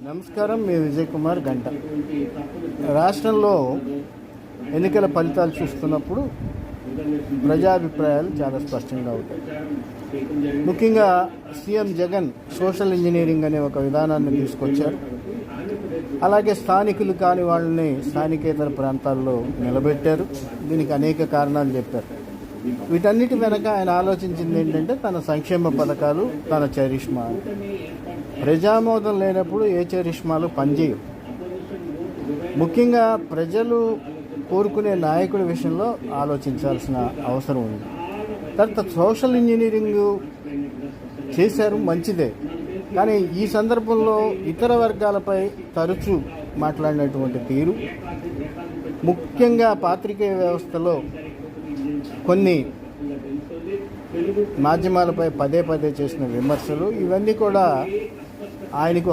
నమస్కారం. మీ విజయ్ కుమార్ గంట. రాష్ట్రంలో ఎన్నికల ఫలితాలు చూస్తున్నప్పుడు ప్రజాభిప్రాయాలు చాలా స్పష్టంగా ఉంటాయి. ముఖ్యంగా సీఎం జగన్ సోషల్ ఇంజనీరింగ్ అనే ఒక విధానాన్ని తీసుకొచ్చారు. అలాగే స్థానికులు కాని వాళ్ళని స్థానికేతర ప్రాంతాల్లో నిలబెట్టారు. దీనికి అనేక కారణాలు చెప్పారు. వీటన్నిటి వెనక ఆయన ఆలోచించింది ఏంటంటే తన సంక్షేమ పథకాలు, తన చరిష్మా. ప్రజామోదం లేనప్పుడు ఏ చరిష్మాలు పనిచేయవు. ముఖ్యంగా ప్రజలు కోరుకునే నాయకుడి విషయంలో ఆలోచించాల్సిన అవసరం ఉంది. తర్వాత సోషల్ ఇంజనీరింగ్ చేశారు, మంచిదే. కానీ ఈ సందర్భంలో ఇతర వర్గాలపై తరచూ మాట్లాడినటువంటి తీరు, ముఖ్యంగా పాత్రికేయ వ్యవస్థలో కొన్ని మాధ్యమాలపై పదే పదే చేసిన విమర్శలు, ఇవన్నీ కూడా ఆయనకు